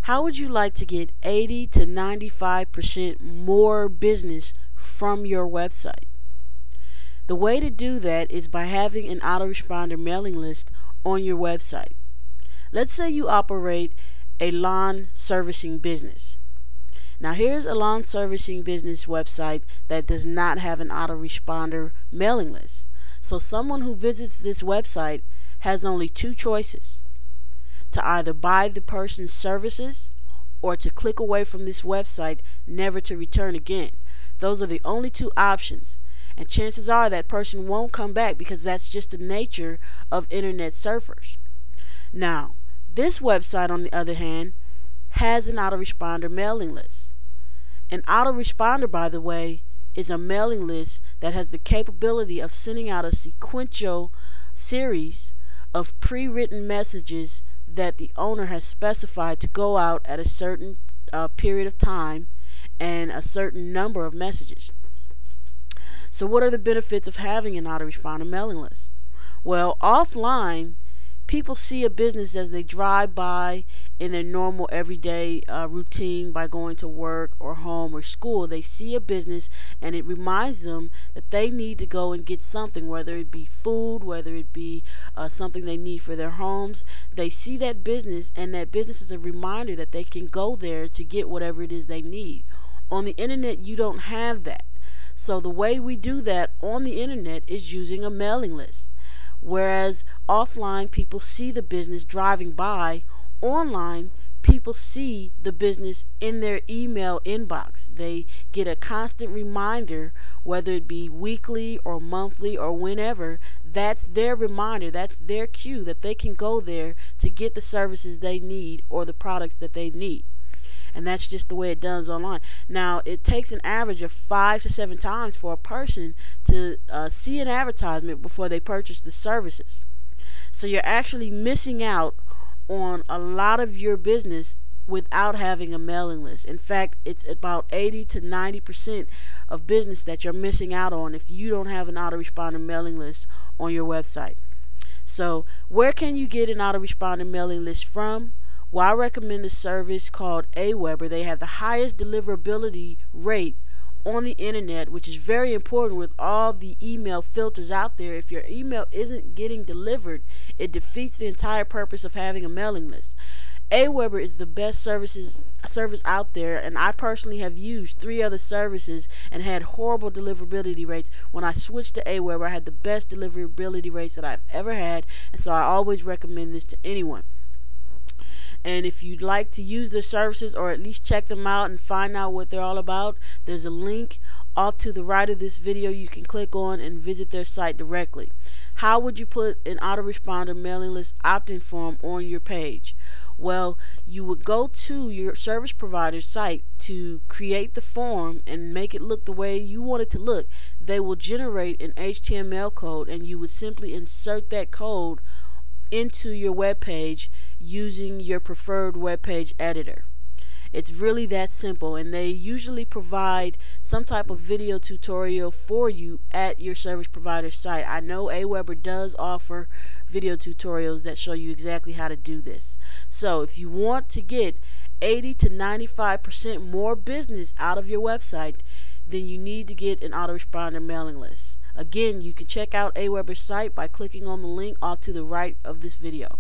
How would you like to get 80 to 95% more business from your website? The way to do that is by having an autoresponder mailing list on your website. Let's say you operate a lawn servicing business. Now here's a lawn servicing business website that does not have an autoresponder mailing list. So someone who visits this website has only two choices: to either buy the person's services or to click away from this website, never to return again. Those are the only two options. And chances are that person won't come back because that's just the nature of internet surfers. Now, this website, on the other hand, has an autoresponder mailing list. An autoresponder, by the way, is a mailing list that has the capability of sending out a sequential series of pre-written messages that the owner has specified to go out at a certain period of time and a certain number of messages. So what are the benefits of having an autoresponder mailing list? Well, offline, people see a business as they drive by in their normal everyday routine by going to work or home or school. They see a business and it reminds them that they need to go and get something, whether it be food, whether it be something they need for their homes. They see that business, and that business is a reminder that they can go there to get whatever it is they need. On the internet, you don't have that. So the way we do that on the internet is using a mailing list. Whereas offline, people see the business driving by, online, people see the business in their email inbox. They get a constant reminder, whether it be weekly or monthly or whenever. That's their reminder, that's their cue that they can go there to get the services they need or the products that they need. And that's just the way it does online. Now, it takes an average of 5 to 7 times for a person to see an advertisement before they purchase the services. So you're actually missing out on a lot of your business without having a mailing list. In fact, it's about 80 to 90% of business that you're missing out on if you don't have an autoresponder mailing list on your website. So where can you get an autoresponder mailing list from? Well, I recommend a service called Aweber. They have the highest deliverability rate on the internet, which is very important with all the email filters out there. If your email isn't getting delivered, it defeats the entire purpose of having a mailing list. Aweber is the best service out there, and I personally have used 3 other services and had horrible deliverability rates. When I switched to Aweber, I had the best deliverability rates that I've ever had, and so I always recommend this to anyone. And if you'd like to use their services or at least check them out and find out what they're all about, there's a link off to the right of this video you can click on and visit their site directly. How would you put an autoresponder mailing list opt-in form on your page? Well, you would go to your service provider's site to create the form and make it look the way you want it to look. They will generate an HTML code, and you would simply insert that code into your web page using your preferred web page editor. It's really that simple, and they usually provide some type of video tutorial for you at your service provider site. I know Aweber does offer video tutorials that show you exactly how to do this. So if you want to get 80 to 95% more business out of your website, then you need to get an autoresponder mailing list. Again, you can check out Aweber's site by clicking on the link off to the right of this video.